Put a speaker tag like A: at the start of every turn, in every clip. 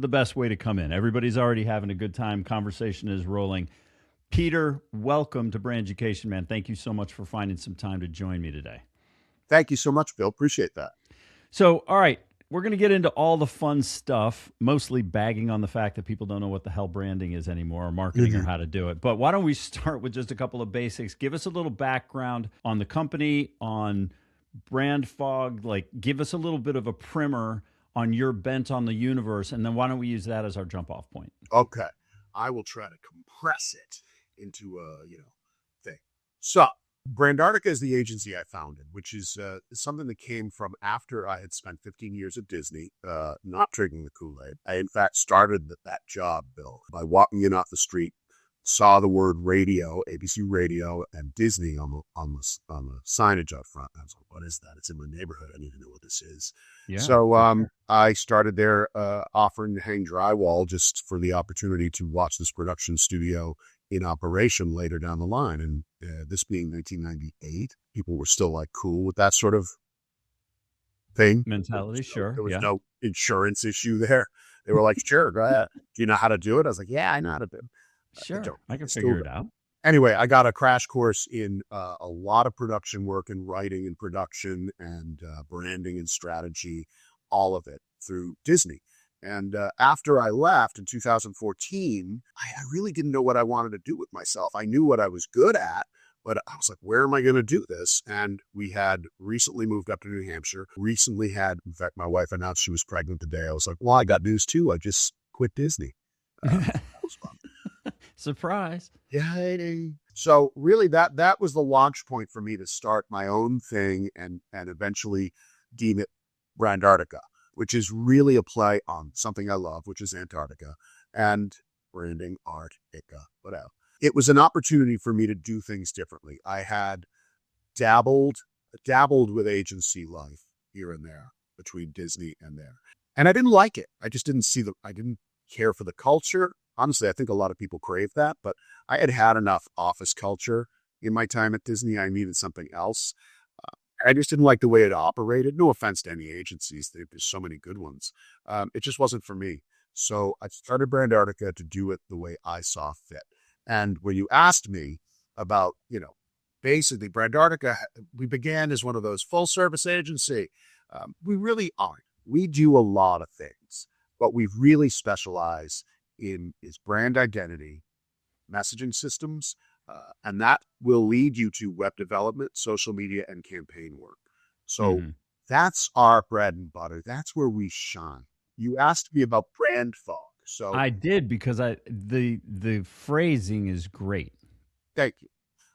A: the best way to come in. Everybody's already having a good time. Conversation is rolling. Peter, welcome to Branducation, man. Thank you so much for finding some time to join me today.
B: Thank you so much, Bill. Appreciate that.
A: So, all right, we're going to get into all the fun stuff, mostly bagging on the fact that people don't know what the hell branding is anymore, or marketing, or how to do it. But why don't we start with just a couple of basics? Give us a little background on the company, on Brand Fog. Like, give us a little bit of a primer on your bent on the universe, and then why don't we use that as our jump-off point?
B: Okay. I will try to compress it into a, thing. So, Brandartica is the agency I founded, which is something that came from after I had spent 15 years at Disney, not drinking the Kool-Aid. I, in fact, started that job, Bill, by walking in off the street, saw the word radio, ABC Radio, and Disney on the signage out front. I was like, what is that? It's in my neighborhood. I need to know what this is.
A: Yeah,
B: so I started there offering to hang drywall just for the opportunity to watch this production studio in operation later down the line. And this being 1998, people were still like cool with that sort of thing.
A: Mentality, sure.
B: There was no insurance issue there. They were like, sure, go ahead. Do you know how to do it? I was like, yeah, I know how to do it.
A: Sure, I can figure it out.
B: Anyway, I got a crash course in a lot of production work and writing and production and branding and strategy, all of it through Disney. And after I left in 2014, I really didn't know what I wanted to do with myself. I knew what I was good at, but I was like, where am I going to do this? And we had recently moved up to New Hampshire, in fact, my wife announced she was pregnant today. I was like, well, I got news too. I just quit Disney. That was fun.
A: Surprise.
B: Yeah. So really that was the launch point for me to start my own thing and eventually deem it Brandartica, which is really a play on something I love, which is Antarctica, and branding, art, whatever. It was an opportunity for me to do things differently. I had dabbled with agency life here and there between Disney and there. And I didn't like it. I just didn't I didn't care for the culture. Honestly, I think a lot of people crave that, but I had enough office culture in my time at Disney. I needed something else. I just didn't like the way it operated. No offense to any agencies. There's so many good ones. It just wasn't for me. So I started Brandartica to do it the way I saw fit. And when you asked me about, basically Brandartica, we began as one of those full service agency. We really aren't. We do a lot of things, but we really specialize in is brand identity, messaging systems, and that will lead you to web development, social media, and campaign work. So that's our bread and butter. That's where we shine. You asked me about brand fog. So
A: I did, because the phrasing is great.
B: Thank you.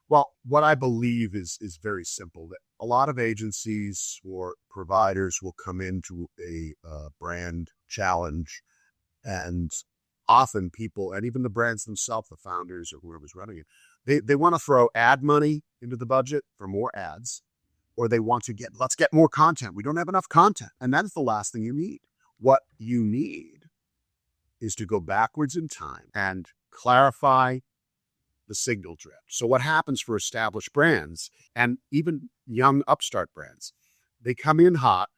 B: Well, what I believe is very simple, that a lot of agencies or providers will come into a brand challenge, and often people, and even the brands themselves, the founders or whoever's running it, they want to throw ad money into the budget for more ads, or they want to let's get more content. We don't have enough content. And that's the last thing you need. What you need is to go backwards in time and clarify the signal drift. So what happens for established brands and even young upstart brands, they come in hot,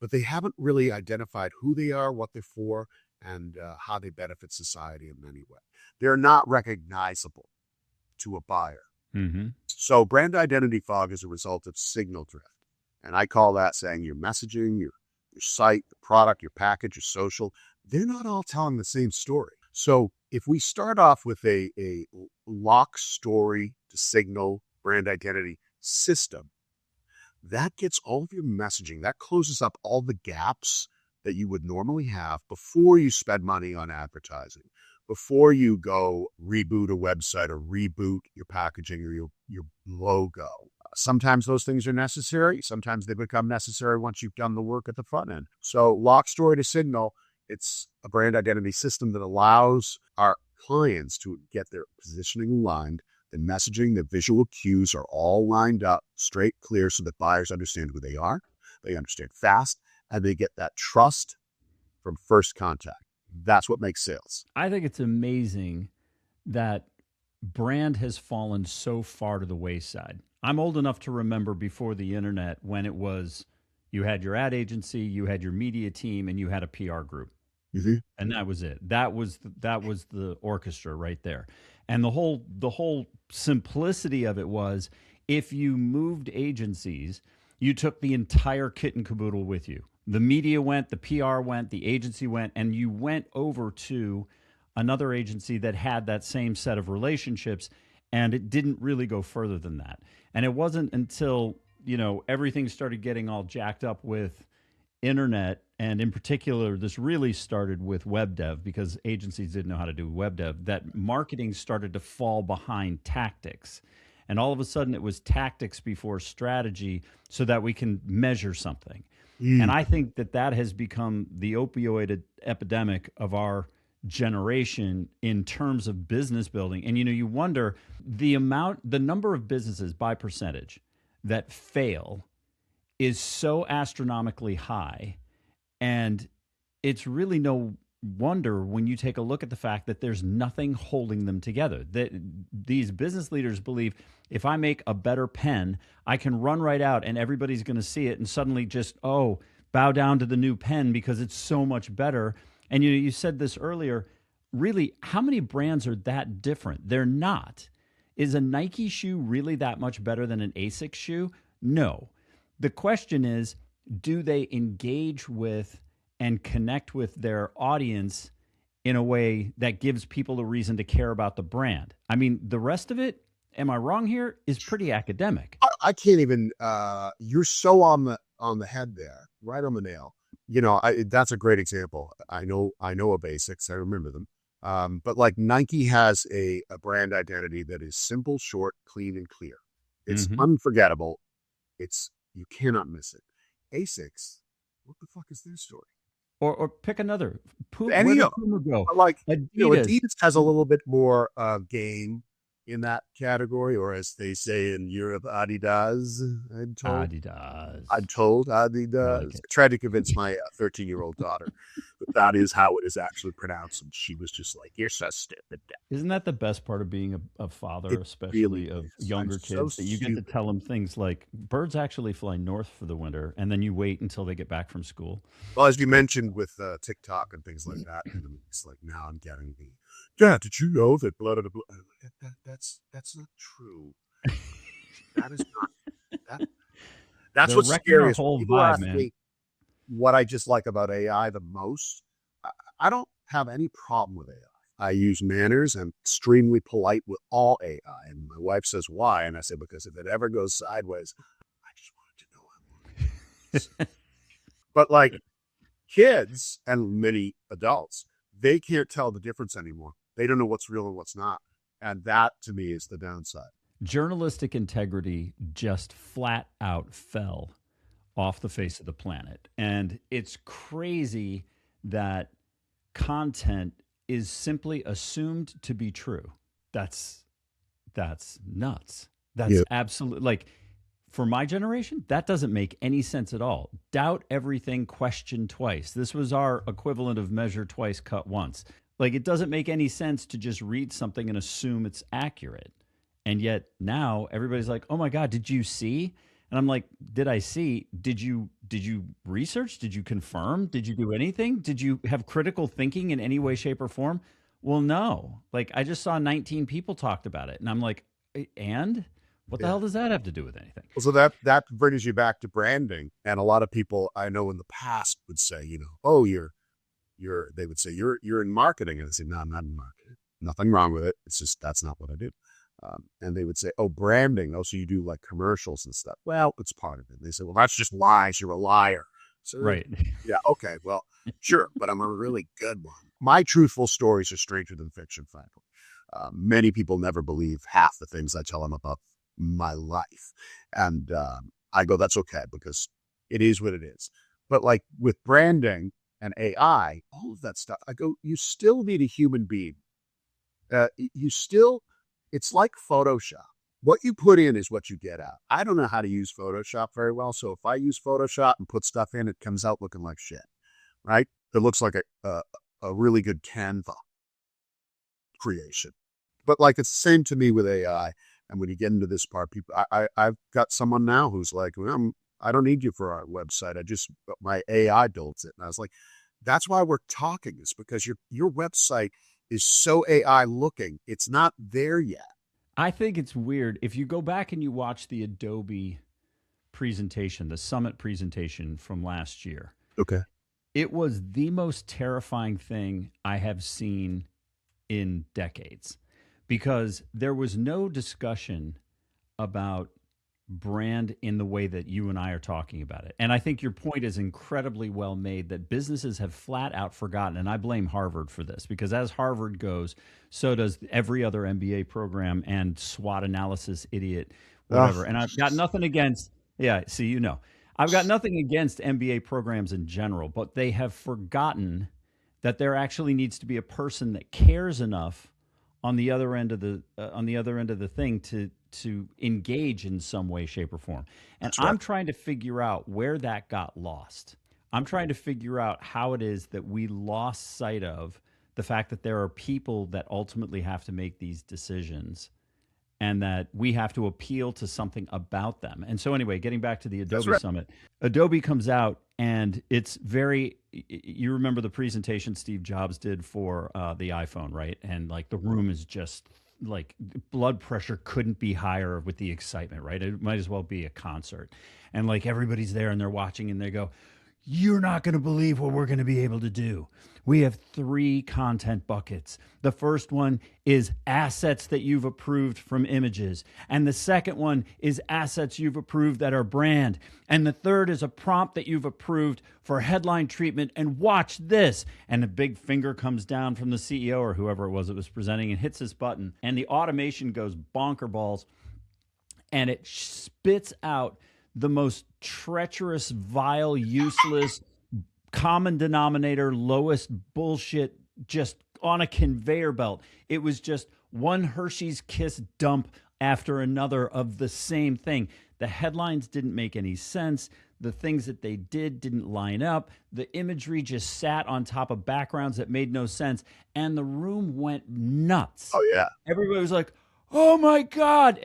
B: but they haven't really identified who they are, what they're for, and how they benefit society in any way. They're not recognizable to a buyer.
A: Mm-hmm.
B: So brand identity fog is a result of signal drift. And I call that saying your messaging, your site, the product, your package, your social, they're not all telling the same story. So if we start off with a lock story to signal brand identity system, that gets all of your messaging, that closes up all the gaps that you would normally have before you spend money on advertising, before you go reboot a website or reboot your packaging or your logo. Sometimes those things are necessary. Sometimes they become necessary once you've done the work at the front end. So lock story to signal, it's a brand identity system that allows our clients to get their positioning aligned, the messaging, the visual cues are all lined up, straight, clear, so that buyers understand who they are, they understand fast, and they get that trust from first contact. That's what makes sales.
A: I think it's amazing that brand has fallen so far to the wayside. I'm old enough to remember before the internet when it was, you had your ad agency, you had your media team, and you had a PR group.
B: Mm-hmm.
A: And that was it. That was the orchestra right there. And the whole simplicity of it was, if you moved agencies, you took the entire kit and caboodle with you. The media went, the PR went, the agency went, and you went over to another agency that had that same set of relationships, and it didn't really go further than that. And it wasn't until, everything started getting all jacked up with internet, and in particular this really started with web dev, because agencies didn't know how to do web dev, that marketing started to fall behind tactics. And all of a sudden it was tactics before strategy, so that we can measure something. And I think that has become the opioid epidemic of our generation in terms of business building. And you wonder the number of businesses by percentage that fail is so astronomically high. And it's really no wonder when you take a look at the fact that there's nothing holding them together. That these business leaders believe, if I make a better pen, I can run right out and everybody's going to see it and suddenly just, bow down to the new pen because it's so much better. And you said this earlier, really, how many brands are that different? They're not. Is a Nike shoe really that much better than an Asics shoe? No. The question is, do they engage with and connect with their audience in a way that gives people a reason to care about the brand? I mean, the rest of it, am I wrong here, is pretty academic.
B: I can't even. You're so on the head there, right on the nail. That's a great example. I know a basics. I remember them. But like Nike has a brand identity that is simple, short, clean, and clear. It's unforgettable. You cannot miss it. Asics, what the fuck is their story?
A: Or pick another.
B: Where did Puma
A: go?
B: Like Adidas has a little bit more game in that category, or as they say in Europe, Adidas. I'm told Adidas.
A: Like
B: I tried to convince my 13-year-old daughter that is how it is actually pronounced, and she was just like, "You're so stupid."
A: Isn't that the best part of being a father,
B: It
A: especially
B: really
A: of
B: is.
A: younger
B: I'm
A: kids,
B: so
A: that you get to
B: stupid.
A: tell them things like birds actually fly north for the winter, and then you wait until they get back from school.
B: Well, as you mentioned with TikTok and things like that, and it's like now I'm getting the, yeah, did you know that blah, blah, blah, blah. That's not true. That is not that. That's
A: They're
B: what's
A: wrecking our
B: scariest. When
A: whole
B: people
A: vibe,
B: ask
A: man.
B: me what I just like about AI the most, I don't have any problem with AI. I use manners. I'm extremely polite with all AI. And my wife says, why? And I say, because if it ever goes sideways, I just wanted to know how. But like kids and many adults, they can't tell the difference anymore. They don't know what's real and what's not. And that to me is the downside.
A: Journalistic integrity just flat out fell off the face of the planet. And it's crazy that content is simply assumed to be true. That's that's nuts. That's
B: Yeah.
A: absolutely, like, for my generation, that doesn't make any sense at all. Doubt everything, question twice. This was our equivalent of measure twice, cut once. Like, it doesn't make any sense to just read something and assume it's accurate. And yet now everybody's like, "Oh my god, did you see?" And I'm like, "Did I see? Did you research? Did you confirm? Did you do anything? Did you have critical thinking in any way, shape, or form?" Well, no. Like, I just saw 19 people talked about it, and I'm like, "And what the
B: Yeah.
A: hell does that have to do with anything?"
B: Well, so that brings you back to branding. And a lot of people I know in the past would say, oh, they would say, you're in marketing. And I say, no, I'm not in marketing. Nothing wrong with it. It's just, that's not what I do. And they would say, oh, branding. Oh, so you do like commercials and stuff. Well, it's part of it. And they say, well, that's just lies. You're a liar. So,
A: Right.
B: yeah, okay, well, sure, but I'm a really good one. My truthful stories are stranger than fiction, frankly. Many people never believe half the things I tell them about my life. And I go, that's okay, because it is what it is. But like with branding and AI, all of that stuff, I go, you still need a human being. It's like Photoshop. What you put in is what you get out. I don't know how to use Photoshop very well. So if I use Photoshop and put stuff in, it comes out looking like shit, right? It looks like a really good Canva creation. But like, it's the same to me with AI. And when you get into this part, people, I've got someone now who's like, well, I don't need you for our website. My AI builds it. And I was like, That's why we're talking, is because your website is so AI looking. It's not there yet.
A: I think it's weird. If you go back and you watch the Adobe presentation, the summit presentation from last year,
B: Okay.
A: it was the most terrifying thing I have seen in decades, because there was no discussion about brand in the way that you and I are talking about it. And I think your point is incredibly well made, that businesses have flat out forgotten. And I blame Harvard for this, because as Harvard goes, so does every other MBA program and SWOT analysis idiot, whatever. And I've got nothing against, yeah, see, I've got nothing against MBA programs in general, but they have forgotten that there actually needs to be a person that cares enough on the other end of the thing to engage in some way, shape, or form. And
B: That's right.
A: I'm trying to figure out where that got lost. I'm trying to figure out how it is that we lost sight of the fact that there are people that ultimately have to make these decisions, and that we have to appeal to something about them. And so anyway, getting back to the Adobe Summit, Adobe comes out and it's very, you remember the presentation Steve Jobs did for the iPhone, right? And like the room is just like, blood pressure couldn't be higher with the excitement, right? It might as well be a concert. And like everybody's there and they're watching and they go, "You're not going to believe what we're going to be able to do. We have 3 content buckets. The first one is assets that you've approved from images. And the second one is assets you've approved that are brand. And the third is a prompt that you've approved for headline treatment. And watch this." And a big finger comes down from the CEO or whoever it was that was presenting and hits this button. And the automation goes bonker balls. And it spits out the most treacherous, vile, useless, common denominator, lowest bullshit, just on a conveyor belt. It was just one Hershey's Kiss dump after another of the same thing. The headlines didn't make any sense. The things that they did didn't line up. The imagery just sat on top of backgrounds that made no sense. And the room went nuts.
B: Oh, yeah.
A: Everybody was like, "Oh my God."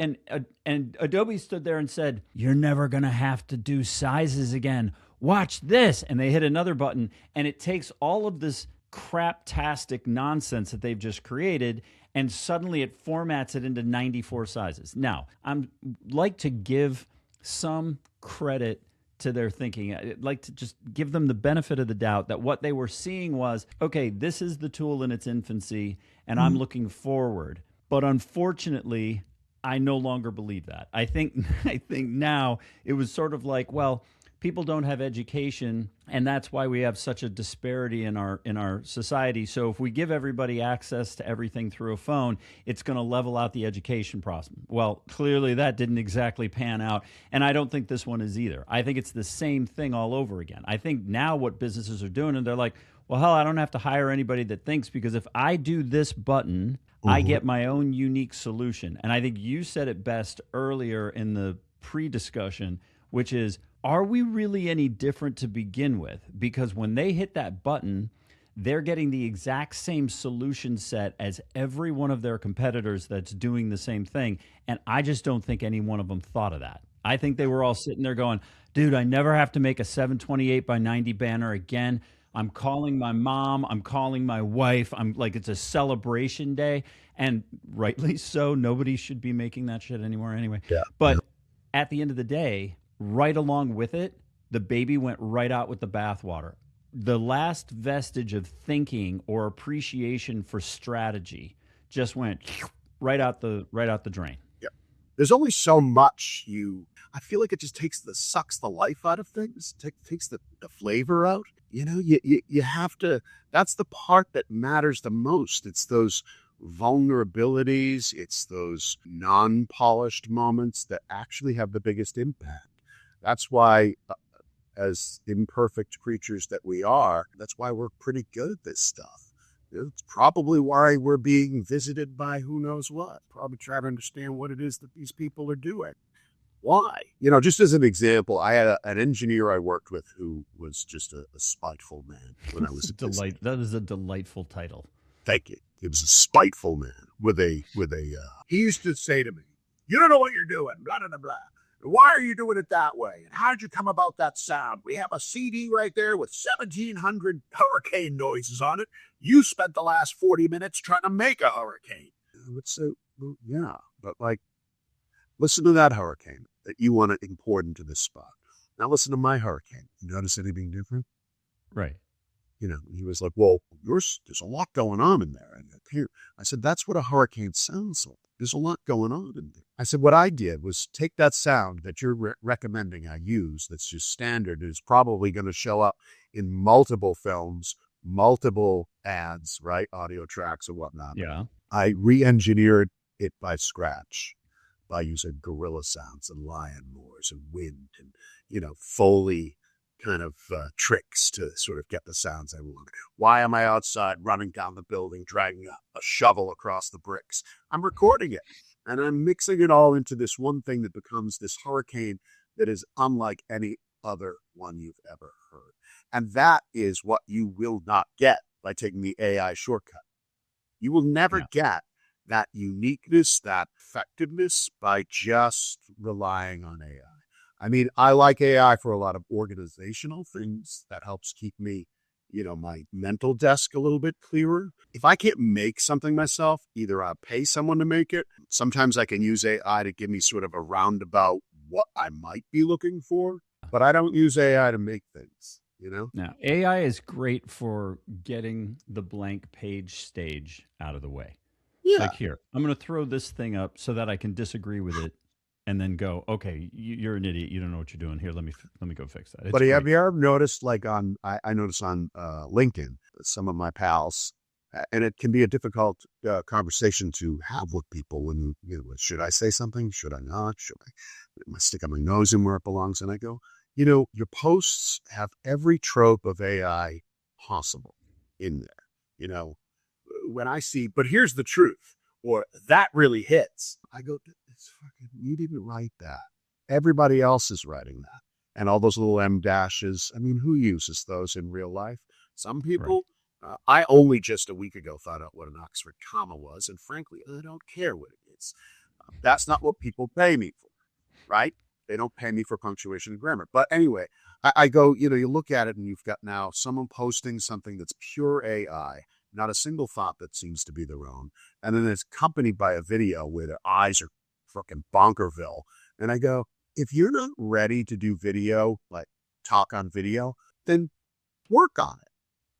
A: And Adobe stood there and said, "You're never going to have to do sizes again. Watch this." And they hit another button, and it takes all of this craptastic nonsense that they've just created, and suddenly it formats it into 94 sizes. Now, I'm like to give some credit to their thinking. I'd like to just give them the benefit of the doubt that what they were seeing was, okay, this is the tool in its infancy, and I'm looking forward. But unfortunately, I no longer believe that. I think now it was sort of like, well, people don't have education, and that's why we have such a disparity in our society. So if we give everybody access to everything through a phone, it's going to level out the education process. Well, clearly that didn't exactly pan out, and I don't think this one is either. I think it's the same thing all over again. I think now what businesses are doing, and they're like, well, hell, I don't have to hire anybody that thinks, because if I do this button, I get my own unique solution. And I think you said it best earlier in the pre-discussion, which is, are we really any different to begin with? Because when they hit that button, they're getting the exact same solution set as every one of their competitors that's doing the same thing. And I just don't think any one of them thought of that. I think they were all sitting there going, dude, I never have to make a 728 by 90 banner again. I'm calling my mom. I'm calling my wife. I'm like, it's a celebration day. And rightly so. Nobody should be making that shit anymore anyway.
B: Yeah.
A: But at the end of the day, right along with it, the baby went right out with the bathwater. The last vestige of thinking or appreciation for strategy just went right out the drain.
B: Yeah. There's only so much I feel like it just sucks the life out of things, takes the flavor out. You have to, that's the part that matters the most. It's those vulnerabilities, it's those non-polished moments that actually have the biggest impact. That's why, as imperfect creatures that we are, that's why we're pretty good at this stuff. It's probably why we're being visited by who knows what. Probably trying to understand what it is that these people are doing. Why? Just as an example, I had an engineer I worked with who was just a spiteful man when I was at Disney.
A: That is a delightful title.
B: Thank you. He was a spiteful man with a. He used to say to me, "You don't know what you're doing, blah, blah, blah." Why are you doing it that way? And how did you come about that sound? We have a CD right there with 1,700 hurricane noises on it. You spent the last 40 minutes trying to make a hurricane. Yeah, but like, listen to that hurricane that you want to import into this spot. Now listen to my hurricane. You notice anything different?
A: Right.
B: He was like, well, there's a lot going on in there. And here, I said, that's what a hurricane sounds like. There's a lot going on in there. I said, what I did was take that sound that you're recommending I use, that's just standard, is probably going to show up in multiple films, multiple ads, right? Audio tracks and whatnot.
A: Yeah.
B: I re-engineered it by scratch by using gorilla sounds and lion roars and wind and, Foley kind of tricks to sort of get the sounds I want. Why am I outside running down the building, dragging a shovel across the bricks? I'm recording it, and I'm mixing it all into this one thing that becomes this hurricane that is unlike any other one you've ever heard. And that is what you will not get by taking the AI shortcut. You will never get that uniqueness, that effectiveness by just relying on AI. I mean, I like AI for a lot of organizational things. That helps keep me, my mental desk a little bit clearer. If I can't make something myself, either I'll pay someone to make it. Sometimes I can use AI to give me sort of a roundabout what I might be looking for, but I don't use AI to make things,
A: Now, AI is great for getting the blank page stage out of the way.
B: Yeah.
A: Like, here, I'm going to throw this thing up so that I can disagree with it. And then go, okay, you're an idiot. You don't know what you're doing. Here, let me go fix that.
B: But have you ever noticed, like I notice on LinkedIn, some of my pals, and it can be a difficult conversation to have with people when, should I say something? Should I not? Should I stick my nose in where it belongs? And I go, your posts have every trope of AI possible in there. When I see, but here's the truth, or that really hits, I go, you didn't write that. Everybody else is writing that. And all those little M dashes. I mean, who uses those in real life? Some people. Right. I only just a week ago found out what an Oxford comma was. And frankly, I don't care what it is. That's not what people pay me for, right? They don't pay me for punctuation and grammar. But anyway, I go, you look at it and you've got now someone posting something that's pure AI, not a single thought that seems to be their own. And then it's accompanied by a video where their eyes are freaking bonkerville. And I go, if you're not ready to do video, like talk on video, then work on it,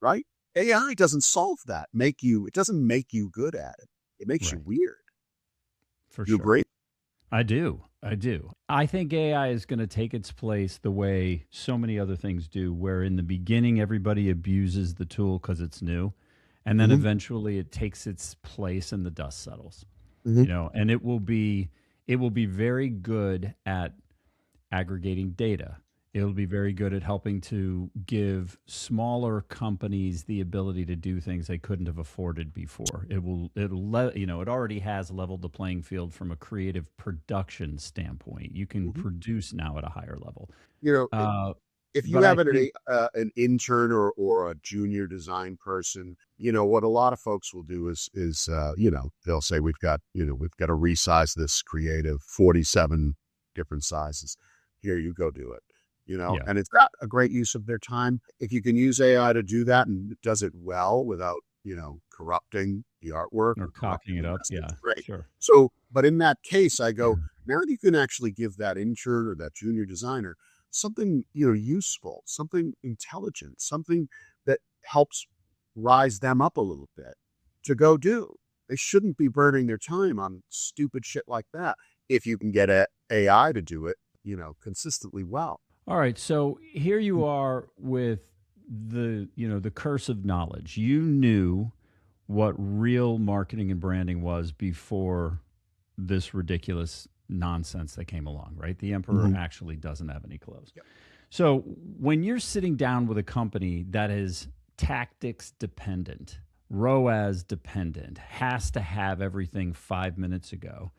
B: right? AI doesn't solve that. It doesn't make you good at it. It makes you weird.
A: For sure.
B: You agree?
A: I do. I think AI is going to take its place the way so many other things do, where in the beginning, everybody abuses the tool because it's new. And then eventually it takes its place and the dust settles, and it will be very good at aggregating data. It'll be very good at helping to give smaller companies the ability to do things they couldn't have afforded before. It already has leveled the playing field from a creative production standpoint. You can produce now at a higher level.
B: If you have an intern or a junior design person, what a lot of folks will do is they'll say we've got to resize this creative 47 different sizes. Here, you go do it. And it's got a great use of their time. If you can use AI to do that and it does it well without, corrupting the artwork
A: or cocking it up. Yeah,
B: great.
A: Sure.
B: So, but in that case, I go, now you can actually give that intern or that junior designer something, useful, something intelligent, something that helps rise them up a little bit to go do. They shouldn't be burning their time on stupid shit like that if you can get AI to do it, consistently well.
A: All right. So here you are with the curse of knowledge. You knew what real marketing and branding was before this ridiculous nonsense that came along, right? The emperor actually doesn't have any clothes.
B: Yep.
A: So when you're sitting down with a company that is tactics dependent, ROAS dependent, has to have everything 5 minutes ago,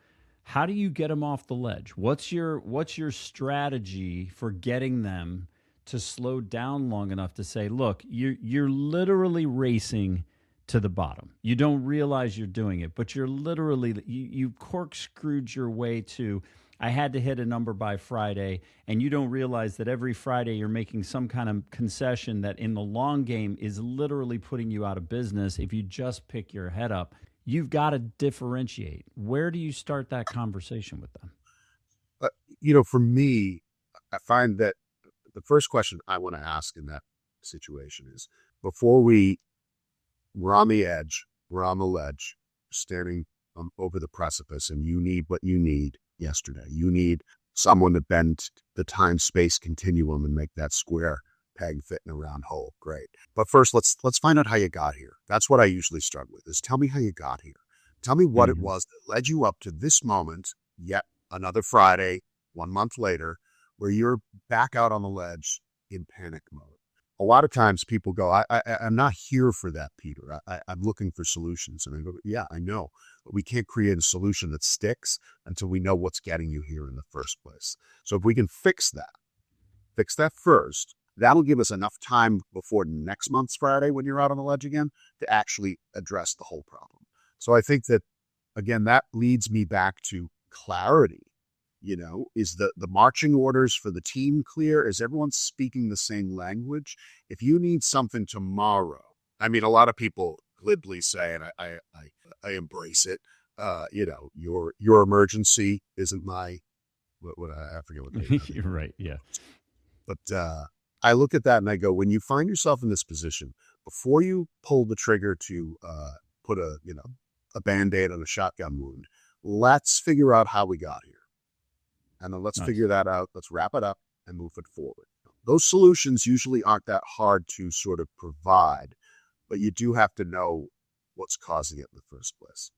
A: how do you get them off the ledge? What's your strategy for getting them to slow down long enough to say, look, you're literally racing to the bottom. You don't realize you're doing it, but you're literally, you corkscrewed your way to, I had to hit a number by Friday, and you don't realize that every Friday you're making some kind of concession that in the long game is literally putting you out of business if you just pick your head up. You've got to differentiate. Where do you start that conversation with them?
B: For me, I find that the first question I want to ask in that situation is, before we're on the edge, we're on the ledge, standing over the precipice, and you need what you need yesterday. You need someone to bend the time-space continuum and make that square peg fit in a round hole. Great. But first, let's find out how you got here. That's what I usually start with, is tell me how you got here. Tell me what it was that led you up to this moment, yet another Friday, 1 month later, where you're back out on the ledge in panic mode. A lot of times people go, I'm not here for that, Peter. I'm looking for solutions. And I go, yeah, I know. But we can't create a solution that sticks until we know what's getting you here in the first place. So if we can fix that first, that'll give us enough time before next month's Friday, when you're out on the ledge again, to actually address the whole problem. So I think that, again, that leads me back to clarity. Is the marching orders for the team clear? Is everyone speaking the same language? If you need something tomorrow, I mean, a lot of people glibly say, and I embrace it, your emergency isn't my, I forget what they
A: You're right. Yeah.
B: But I look at that and I go, when you find yourself in this position, before you pull the trigger to put a Band-Aid on a shotgun wound, let's figure out how we got here. And then let's figure that out. Let's wrap it up and move it forward. Those solutions usually aren't that hard to sort of provide, but you do have to know what's causing it in the first place.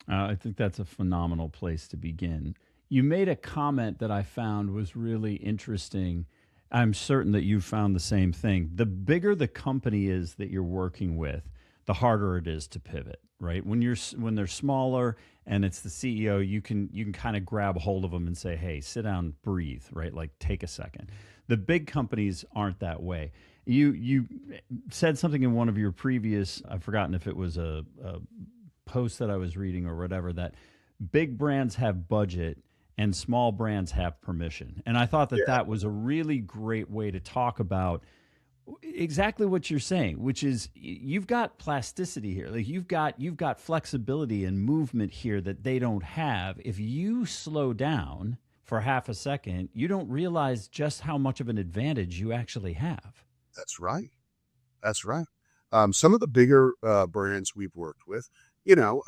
A: I think that's a phenomenal place to begin. You made a comment that I found was really interesting. I'm certain that you found the same thing. The bigger the company is that you're working with, the harder it is to pivot, right? When they're smaller and it's the CEO, you can kind of grab a hold of them and say, "Hey, sit down, breathe," right? Like, take a second. The big companies aren't that way. You said something in one of your previous, I've forgotten if it was a post that I was reading or whatever, that big brands have budget and small brands have permission. And I thought that was a really great way to talk about exactly what you're saying, which is you've got plasticity here. Like you've got flexibility and movement here that they don't have. If you slow down for half a second, you don't realize just how much of an advantage you actually have.
B: That's right. That's right. Some of the bigger brands we've worked with,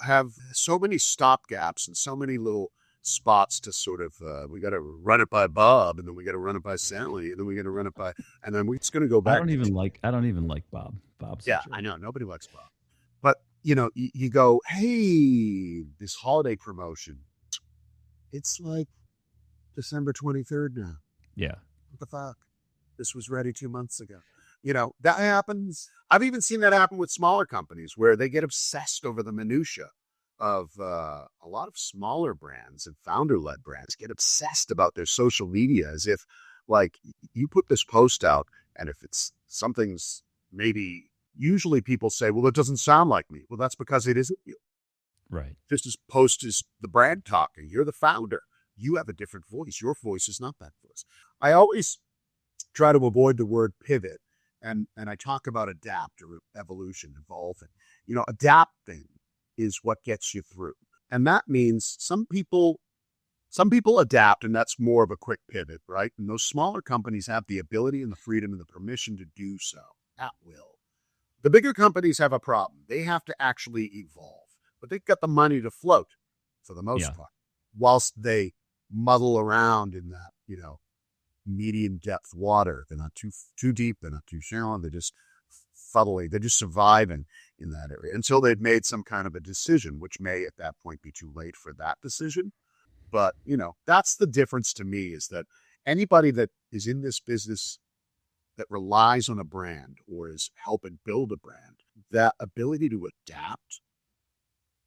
B: have so many stopgaps and so many little spots to sort of, we got to run it by Bob, and then we got to run it by Sally, and then we got to run it by, and then we're just going to go back.
A: I don't even like Bob. Bob's
B: I know, nobody likes Bob, but you go, hey, this holiday promotion, it's like December 23rd now.
A: Yeah.
B: What the fuck? This was ready 2 months ago. That happens. I've even seen that happen with smaller companies where they get obsessed over the minutia of a lot of smaller brands and founder-led brands get obsessed about their social media, as if, like, you put this post out, and if it's something's maybe, usually people say, well, it doesn't sound like me. Well, that's because it isn't you.
A: Right.
B: Just as post is the brand talking. You're the founder. You have a different voice. Your voice is not that voice. I always try to avoid the word pivot, and I talk about adapt or evolution, evolving. Adapting is what gets you through. And that means some people adapt, and that's more of a quick pivot, right? And those smaller companies have the ability and the freedom and the permission to do so at will. The bigger companies have a problem. They have to actually evolve, but they've got the money to float for the most part, whilst they muddle around in that, medium depth water. They're not too deep. They're not too shallow. They're just fuddling. They're just surviving in that area until they've made some kind of a decision, which may at that point be too late for that decision. But, that's the difference to me, is that anybody that is in this business that relies on a brand or is helping build a brand, that ability to adapt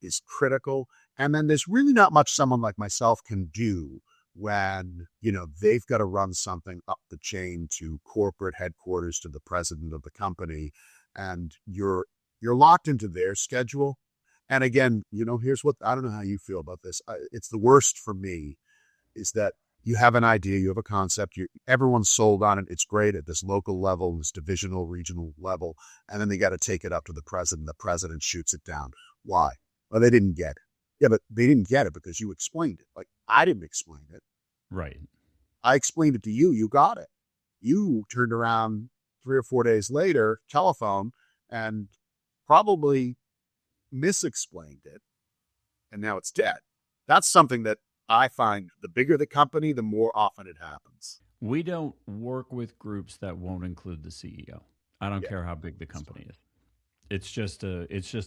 B: is critical. And then there's really not much someone like myself can do when, they've got to run something up the chain to corporate headquarters, to the president of the company, and you're locked into their schedule. And again, here's what, I don't know how you feel about this. It's the worst for me is that you have an idea, you have a concept, everyone's sold on it. It's great at this local level, this divisional, regional level. And then they got to take it up to the president. The president shoots it down. Why? Well, they didn't get it. Yeah, but they didn't get it because you explained it. Like, I didn't explain it.
A: Right.
B: I explained it to you. You got it. You turned around 3 or 4 days later, telephone, and probably misexplained it. And now it's dead. That's something that I find the bigger the company, the more often it happens.
A: We don't work with groups that won't include the CEO. I don't care how big the company is. It's just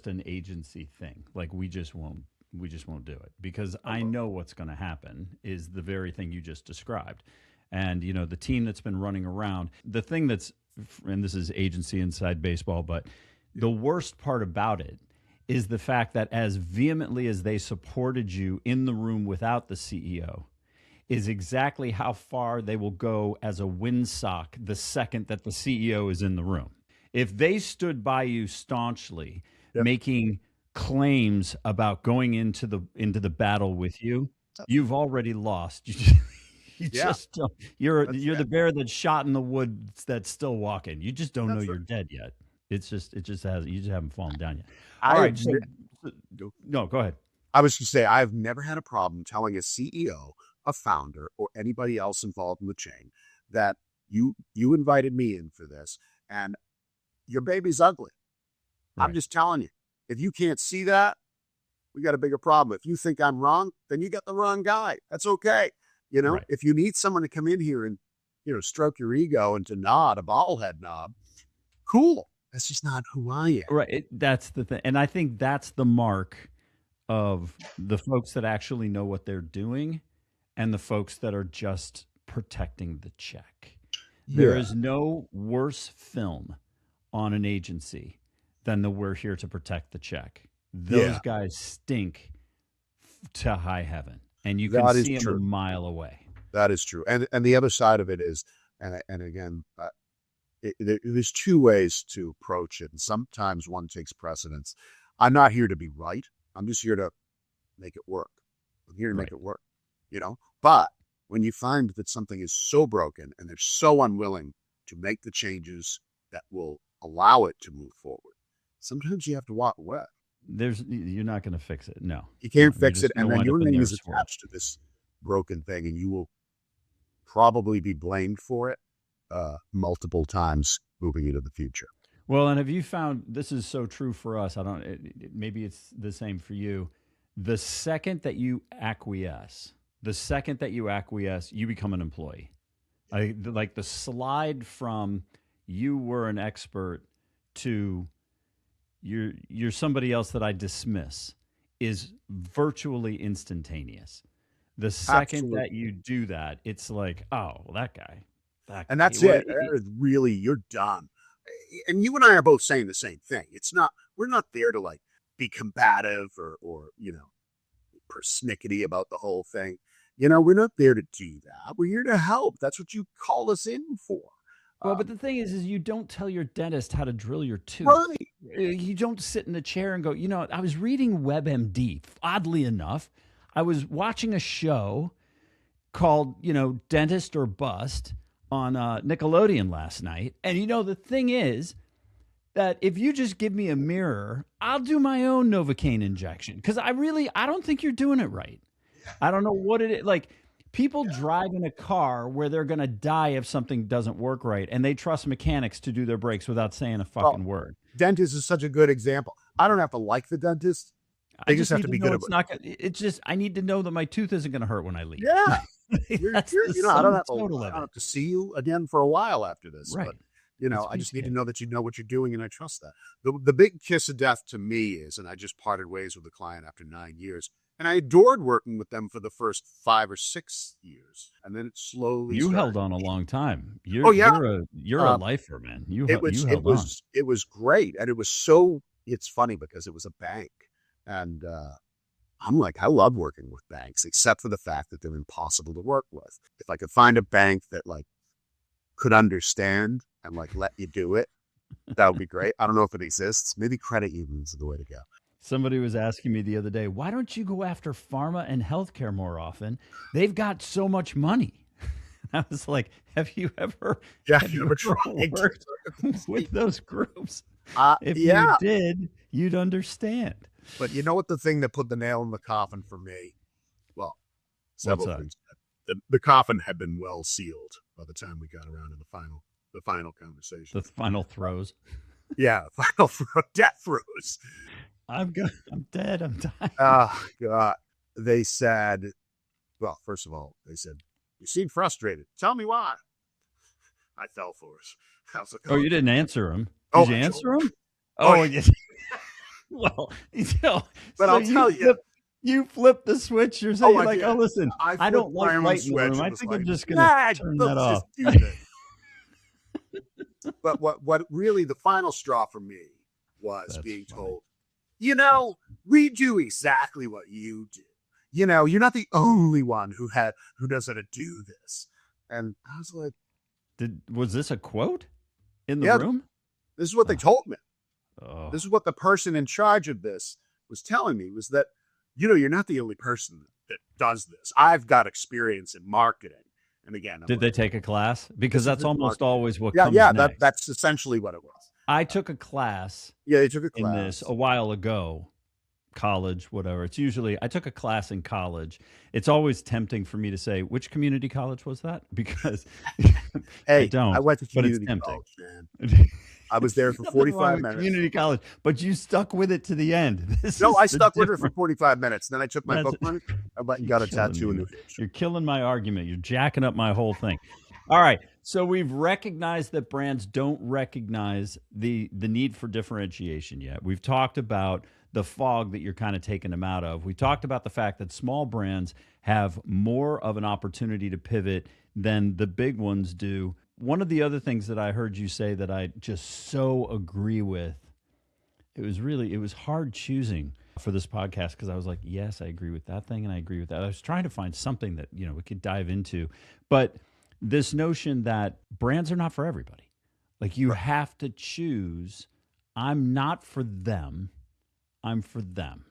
A: an agency thing. Like we just won't do it because I know what's going to happen is the very thing you just described. And the team that's been running around, the thing that's, and this is agency inside baseball, but the worst part about it is the fact that as vehemently as they supported you in the room without the CEO is exactly how far they will go as a windsock the second that the CEO is in the room. If they stood by you staunchly, making claims about going into the battle with you, you've already lost. You just don't. You're the bear that's shot in the woods that's still walking. You just don't know you're dead yet. You just haven't fallen down yet. All right. No, go ahead.
B: I was going to say, I've never had a problem telling a CEO, a founder, or anybody else involved in the chain that you invited me in for this and your baby's ugly. Right. I'm just telling you, if you can't see that, we got a bigger problem. If you think I'm wrong, then you got the wrong guy. That's okay. Right. If you need someone to come in here and, stroke your ego and to nod a bobblehead knob, cool. That's just not who I am.
A: Right. That's the thing. And I think that's the mark of the folks that actually know what they're doing and the folks that are just protecting the check. Yeah. There is no worse film on an agency than the we're here to protect the check. Those guys stink to high heaven. And you can see them a mile away.
B: That is true. And the other side of it is, and again, there's two ways to approach it. And sometimes one takes precedence. I'm not here to be right. I'm just here to make it work. I'm here to make it work, But when you find that something is so broken and they're so unwilling to make the changes that will allow it to move forward, sometimes you have to walk away.
A: You're not going to fix it. No,
B: you can't fix it. And then your name is attached to this broken thing and you will probably be blamed for it multiple times moving into the future.
A: Well, and have you found this is so true for us? Maybe it's the same for you. The second that you acquiesce, you become an employee. Like the slide from you were an expert to you're somebody else that I dismiss is virtually instantaneous. The second that you do that, it's like, oh, well, that guy.
B: And that's it. Really, you're done. And you and I are both saying the same thing. We're not there to like be combative or persnickety about the whole thing. We're not there to do that. We're here to help. That's what you call us in for.
A: Well, but the thing is you don't tell your dentist how to drill your tooth.
B: Right.
A: You don't sit in a chair and go, I was reading WebMD. Oddly enough, I was watching a show called, Dentist or Bust on Nickelodeon last night. And, the thing is that if you just give me a mirror, I'll do my own Novocaine injection. Because I don't think you're doing it right. I don't know what it is. Like, people drive in a car where they're going to die if something doesn't work right, and they trust mechanics to do their brakes without saying a fucking word.
B: Dentist is such a good example. I don't have to like the dentist. They just have to be good at it.
A: It's just I need to know that my tooth isn't going to hurt when I leave.
B: Yeah. I don't have to see you again for a while after this.
A: Right.
B: But, I just need to know that you know what you're doing, and I trust that. The big kiss of death to me is, and I just parted ways with a client after 9 years, and I adored working with them for the first 5 or 6 years, and then it slowly.
A: You held on a long time. You're a lifer, man. It
B: was great, and it was so. It's funny because it was a bank, and I'm like, I love working with banks, except for the fact that they're impossible to work with. If I could find a bank that like could understand and like let you do it, that would be great. I don't know if it exists. Maybe credit unions are the way to go.
A: Somebody was asking me the other day, why don't you go after pharma and healthcare more often? They've got so much money. I was like, have you ever
B: tried?
A: worked with those groups? If you
B: Yeah.
A: did, you'd understand.
B: But you know what the thing that put the nail in the coffin for me? Well, several things. The coffin had been well sealed by the time we got around to the final conversation.
A: The final throes.
B: Yeah, death throes.
A: I'm dead. I'm dying.
B: Oh, God. They said, well, first of all, they said, you seem frustrated. Tell me why. I fell for it. I was like,
A: oh, you didn't answer him.
B: Oh,
A: Did you answer him?
B: Oh,
A: yes. Well,
B: but I'll tell you.
A: You flip the switch. You're saying listen, I don't like light in the room. I think I'm just going to turn that off.
B: But what really the final straw for me was being told, we do exactly what you do. You're not the only one who doesn't do this. And I was like,
A: was this a quote in the room?
B: This is what they told me.
A: Oh.
B: This is what the person in charge of this was telling me, was that, you're not the only person that does this. I've got experience in marketing. And again,
A: did they take a class? Because that's almost always what comes next.
B: That's essentially what it was.
A: I took a class.
B: Yeah, they took a class
A: in this a while ago. College, whatever. It's usually, I took a class in college. It's always tempting for me to say, which community college was that? Because
B: hey,
A: I don't.
B: I went to community college, man. I was there for 45 minutes.
A: Community college, but you stuck with it to the end.
B: I stuck with it for 45 minutes. Then I took my book money. I went and got a tattoo in New Hampshire.
A: You're killing my argument. You're jacking up my whole thing. All right. So we've recognized that brands don't recognize the need for differentiation yet. We've talked about the fog that you're kind of taking them out of. We talked about the fact that small brands have more of an opportunity to pivot than the big ones do. One of the other things that I heard you say that I just so agree with, it was hard choosing for this podcast because I was like, yes, I agree with that thing and I agree with that. I was trying to find something that, we could dive into. But this notion that brands are not for everybody. Like you have to choose, I'm not for them, I'm for them.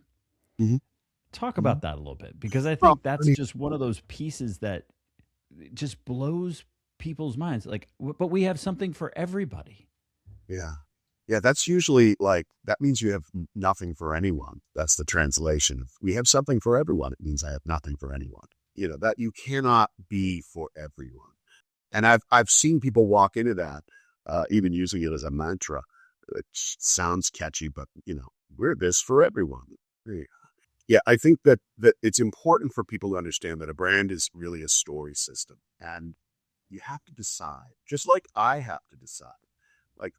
B: Mm-hmm.
A: Talk about that a little bit, because I think that's just one of those pieces that just blows people's minds. Like, but we have something for everybody.
B: Yeah. Yeah, that's usually that means you have nothing for anyone. That's the translation. If we have something for everyone, it means I have nothing for anyone. That you cannot be for everyone. And I've seen people walk into that, even using it as a mantra. It sounds catchy, but we're this for everyone. Yeah, I think that it's important for people to understand that a brand is really a story system, and you have to decide, just like I have to decide. Like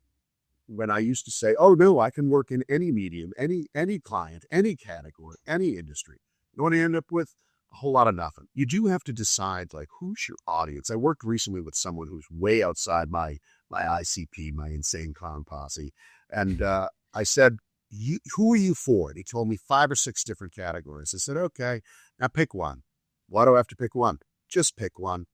B: when I used to say, "Oh no, I can work in any medium, any client, any category, any industry," you want to end up with a whole lot of nothing. You do have to decide who's your audience. I worked recently with someone who's way outside my ICP, my insane clown posse, and I said, who are you for? And he told me 5 or 6 different categories. I said, okay, now pick one. Why do I have to pick one? Just pick one.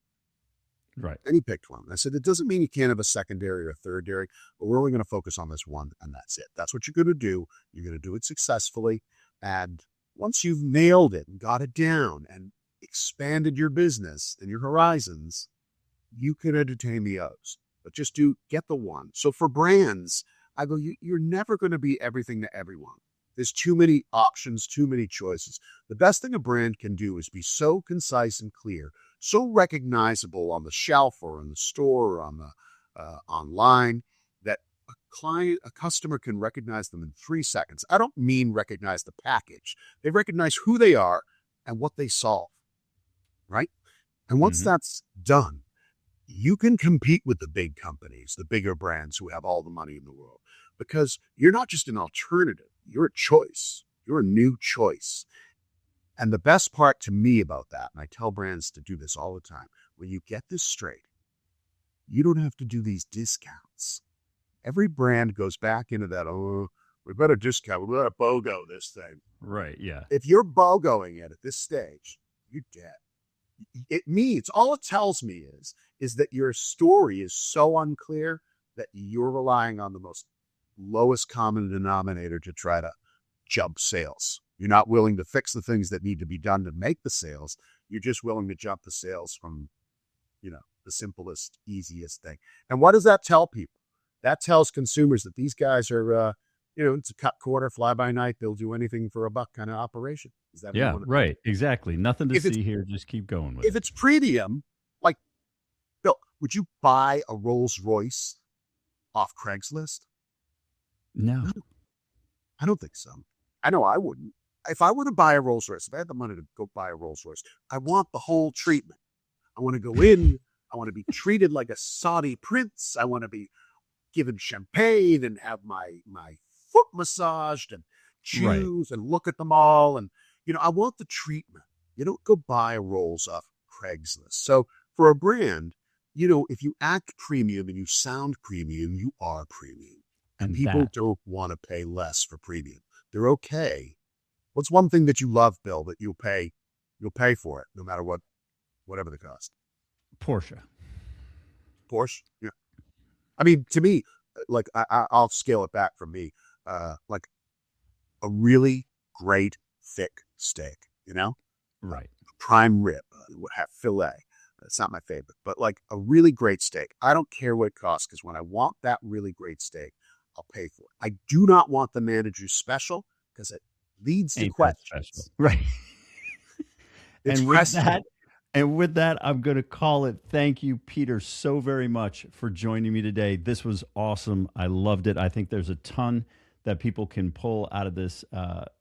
A: Right.
B: And he picked one. I said, it doesn't mean you can't have a secondary or a thirdary, but we're only going to focus on this one, and that's it. That's what you're going to do. You're going to do it successfully. And once you've nailed it and got it down and expanded your business and your horizons, you can entertain the others. But just get the one. So for brands, I go, you're never going to be everything to everyone. There's too many options, too many choices. The best thing a brand can do is be so concise and clear, so recognizable on the shelf or in the store or on the online, that a customer can recognize them in 3 seconds. I don't mean recognize the package. They recognize who they are and what they solve, right? And once that's done, you can compete with the big companies, the bigger brands who have all the money in the world, because you're not just an alternative. You're a choice. You're a new choice. And the best part to me about that, and I tell brands to do this all the time, when you get this straight, you don't have to do these discounts. Every brand goes back into that, we better discount, we better BOGO this thing.
A: Right, yeah.
B: If you're BOGOing it at this stage, you're dead. It means, all it tells me is that your story is so unclear that you're relying on the most lowest common denominator to try to jump sales. You're not willing to fix the things that need to be done to make the sales. You're just willing to jump the sales from, the simplest, easiest thing. And what does that tell people? That tells consumers that these guys are, it's a cut quarter, fly by night. They'll do anything for a buck kind of operation. Is that
A: Yeah, right. Exactly. Nothing to see here. Just keep going with it.
B: If it's premium, like, Bill, would you buy a Rolls Royce off Craigslist?
A: No.
B: I don't think so. I know I wouldn't. If I were to buy a Rolls Royce, if I had the money to go buy a Rolls Royce, I want the whole treatment. I want to go in. I want to be treated like a Saudi prince. I want to be given champagne and have my foot massaged and choose and look at them all. And, I want the treatment. You don't go buy a Rolls off Craigslist. So for a brand, if you act premium and you sound premium, you are premium. And people don't want to pay less for premium. They're okay. What's one thing that you love, Bill, that you'll pay for it no matter what, whatever the cost?
A: Porsche.
B: Yeah. I mean, to me, like I'll scale it back from me. Like a really great thick steak,
A: right?
B: Prime rib, filet. It's not my favorite, but like a really great steak. I don't care what it costs because when I want that really great steak, I'll pay for it. I do not want the manager's special because it leads to questions.
A: Right.
B: It's
A: And with that, I'm going to call it. Thank you, Peter, so very much for joining me today. This was awesome. I loved it. I think there's a ton that people can pull out of this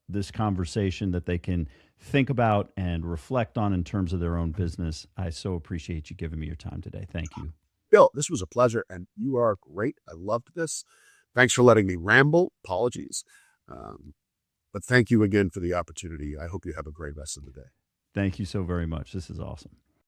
A: this conversation that they can think about and reflect on in terms of their own business. I so appreciate you giving me your time today. Thank you.
B: Bill, this was a pleasure, and you are great. I loved this. Thanks for letting me ramble. Apologies. But thank you again for the opportunity. I hope you have a great rest of the day.
A: Thank you so very much. This is awesome.